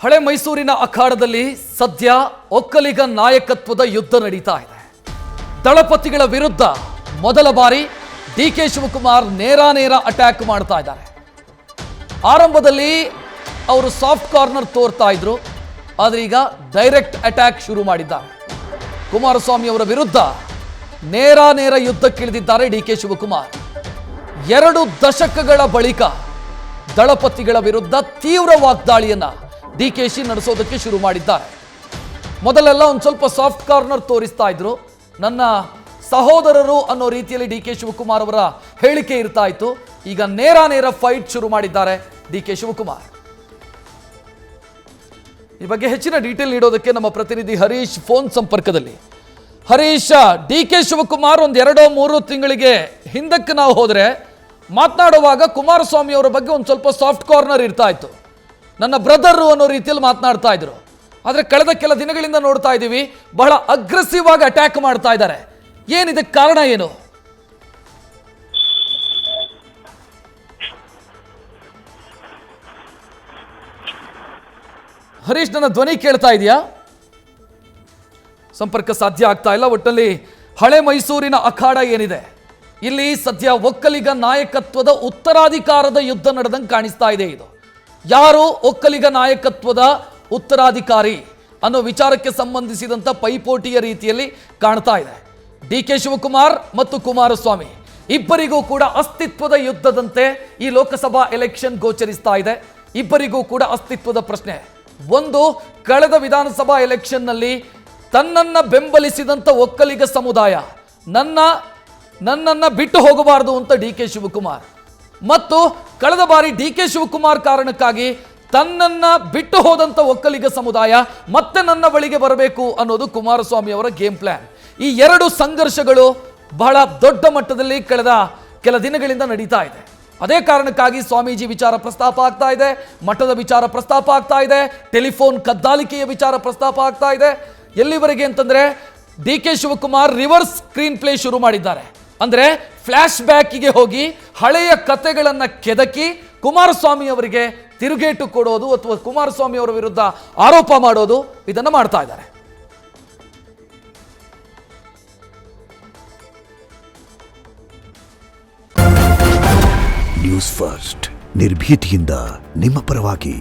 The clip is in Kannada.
ಹಳೆ ಮೈಸೂರಿನ ಅಖಾಡದಲ್ಲಿ ಸದ್ಯ ಒಕ್ಕಲಿಗ ನಾಯಕತ್ವದ ಯುದ್ಧ ನಡೀತಾ ಇದೆ. ದಳಪತಿಗಳ ವಿರುದ್ಧ ಮೊದಲ ಬಾರಿ ಡಿಕೆ ಶಿವಕುಮಾರ್ ನೇರ ಅಟ್ಯಾಕ್ ಮಾಡ್ತಾ ಇದ್ದಾರೆ. ಆರಂಭದಲ್ಲಿ ಅವರು ಸಾಫ್ಟ್ ಕಾರ್ನರ್ ತೋರ್ತಾ ಇದ್ರು, ಆದರೆ ಈಗ ಡೈರೆಕ್ಟ್ ಅಟ್ಯಾಕ್ ಶುರು ಮಾಡಿದ್ದಾರೆ. ಕುಮಾರಸ್ವಾಮಿ ಅವರ ವಿರುದ್ಧ ನೇರ ಯುದ್ಧಕ್ಕಿಳಿದಿದ್ದಾರೆ ಡಿಕೆ ಶಿವಕುಮಾರ್. 2 ದಶಕಗಳ ಬಳಿಕ ದಳಪತಿಗಳ ವಿರುದ್ಧ ತೀವ್ರ ವಾಗ್ದಾಳಿಯನ್ನ ಡಿಕೆಶಿ ನಡೆಸೋದಕ್ಕೆ ಶುರು ಮಾಡಿದ್ದಾರೆ. ಮೊದಲೆಲ್ಲ ಒಂದು ಸ್ವಲ್ಪ ಸಾಫ್ಟ್ ಕಾರ್ನರ್ ತೋರಿಸ್ತಾ ಇದ್ರು, ನನ್ನ ಸಹೋದರರು ಅನ್ನೋ ರೀತಿಯಲ್ಲಿ ಡಿಕೆ ಶಿವಕುಮಾರ್ ಅವರ ಹೇಳಿಕೆ ಇರ್ತಾ ಇತ್ತು. ಈಗ ನೇರ ಫೈಟ್ ಶುರು ಮಾಡಿದ್ದಾರೆ ಡಿಕೆ ಶಿವಕುಮಾರ್. ಈ ಬಗ್ಗೆ ಹೆಚ್ಚಿನ ಡೀಟೇಲ್ ನೀಡೋದಕ್ಕೆ ನಮ್ಮ ಪ್ರತಿನಿಧಿ ಹರೀಶ್ ಫೋನ್ ಸಂಪರ್ಕದಲ್ಲಿ. ಹರೀಶ್, ಡಿಕೆ ಶಿವಕುಮಾರ್ ಒಂದು 2-3 ತಿಂಗಳಿಗೆ ಹಿಂದಕ್ಕೆ ನಾವು ಹೋದ್ರೆ ಮಾತನಾಡುವಾಗ ಕುಮಾರಸ್ವಾಮಿ ಅವರ ಬಗ್ಗೆ ಒಂದು ಸ್ವಲ್ಪ ಸಾಫ್ಟ್ ಕಾರ್ನರ್ ಇರ್ತಾ ಇತ್ತು, ನನ್ನ ಬ್ರದರ್ ಅನ್ನೋ ರೀತಿಯಲ್ಲಿ ಮಾತನಾಡ್ತಾ ಇದ್ರು. ಆದರೆ ಕಳೆದ ಕೆಲ ದಿನಗಳಿಂದ ನೋಡ್ತಾ ಇದ್ದೀವಿ, ಬಹಳ ಅಗ್ರೆಸಿವ್ ಆಗಿ ಅಟ್ಯಾಕ್ ಮಾಡ್ತಾ ಇದ್ದಾರೆ. ಏನಿದಕ್ಕೆ ಕಾರಣ ಏನು? ಹರೀಶ್, ನನ್ನ ಧ್ವನಿ ಕೇಳ್ತಾ ಇದೆಯಾ? ಸಂಪರ್ಕ ಸಾಧ್ಯ ಆಗ್ತಾ ಇಲ್ಲ. ಒಟ್ಟಲ್ಲಿ ಹಳೆ ಮೈಸೂರಿನ ಅಖಾಡ ಏನಿದೆ, ಇಲ್ಲಿ ಸದ್ಯ ಒಕ್ಕಲಿಗ ನಾಯಕತ್ವದ ಉತ್ತರಾಧಿಕಾರದ ಯುದ್ಧ ನಡೆದಂಗೆ ಕಾಣಿಸ್ತಾ ಇದೆ. ಇದು ಯಾರು ಒಕ್ಕಲಿಗ ನಾಯಕತ್ವದ ಉತ್ತರಾಧಿಕಾರಿ ಅನ್ನೋ ವಿಚಾರಕ್ಕೆ ಸಂಬಂಧಿಸಿದಂಥ ಪೈಪೋಟಿಯ ರೀತಿಯಲ್ಲಿ ಕಾಣ್ತಾ ಇದೆ. ಡಿಕೆ ಶಿವಕುಮಾರ್ ಮತ್ತು ಕುಮಾರಸ್ವಾಮಿ ಇಬ್ಬರಿಗೂ ಕೂಡ ಅಸ್ತಿತ್ವದ ಯುದ್ಧದಂತೆ ಈ ಲೋಕಸಭಾ ಎಲೆಕ್ಷನ್ ಗೋಚರಿಸ್ತಾ ಇದೆ. ಇಬ್ಬರಿಗೂ ಕೂಡ ಅಸ್ತಿತ್ವದ ಪ್ರಶ್ನೆ. ಒಂದು, ಕಳೆದ ವಿಧಾನಸಭಾ ಎಲೆಕ್ಷನ್ನಲ್ಲಿ ತನ್ನನ್ನು ಬೆಂಬಲಿಸಿದಂಥ ಒಕ್ಕಲಿಗ ಸಮುದಾಯ ನನ್ನನ್ನು ಬಿಟ್ಟು ಹೋಗಬಾರದು ಅಂತ ಡಿಕೆ ಶಿವಕುಮಾರ್, ಮತ್ತು ಕಳೆದ ಬಾರಿ ಡಿಕೆ ಶಿವಕುಮಾರ್ ಕಾರಣಕ್ಕಾಗಿ ತನ್ನನ್ನು ಬಿಟ್ಟು ಹೋದಂಥ ಒಕ್ಕಲಿಗ ಸಮುದಾಯ ಮತ್ತೆ ನನ್ನ ಬಳಿಗೆ ಬರಬೇಕು ಅನ್ನೋದು ಕುಮಾರಸ್ವಾಮಿ ಅವರ ಗೇಮ್ ಪ್ಲಾನ್. ಈ 2 ಸಂಘರ್ಷಗಳು ಬಹಳ ದೊಡ್ಡ ಮಟ್ಟದಲ್ಲಿ ಕಳೆದ ಕೆಲ ದಿನಗಳಿಂದ ನಡೀತಾ ಇದೆ. ಅದೇ ಕಾರಣಕ್ಕಾಗಿ ಸ್ವಾಮೀಜಿ ವಿಚಾರ ಪ್ರಸ್ತಾಪ ಆಗ್ತಾ ಇದೆ, ಮಠದ ವಿಚಾರ ಪ್ರಸ್ತಾಪ ಆಗ್ತಾ ಇದೆ, ಟೆಲಿಫೋನ್ ಕದ್ದಾಲಿಕೆಯ ವಿಚಾರ ಪ್ರಸ್ತಾಪ ಆಗ್ತಾ ಇದೆ. ಎಲ್ಲಿವರೆಗೆ ಅಂತಂದ್ರೆ D K Shivakumar reverse screenplay ಶುರು ಮಾಡಿದ್ದಾರೆ. ಅಂದ್ರೆ ಫ್ಲಾಶ್ ಬ್ಯಾಕಿಗೆ ಹೋಗಿ ಹಳೆಯ ಕಥೆಗಳನ್ನು ಕೆದಕಿ ಕುಮಾರಸ್ವಾಮಿ ಅವರಿಗೆ ತಿರುಗೇಟು ಕೊಡೋದು ಅಥವಾ ಕುಮಾರಸ್ವಾಮಿ ಅವರ ವಿರುದ್ಧ ಆರೋಪ ಮಾಡೋದು, ಇದನ್ನು ಮಾಡ್ತಾ ಇದ್ದಾರೆ. ನ್ಯೂಸ್ ಫಸ್ಟ್, ನಿರ್ಭೀತಿಯಿಂದ ನಿಮ್ಮ ಪರವಾಗಿ.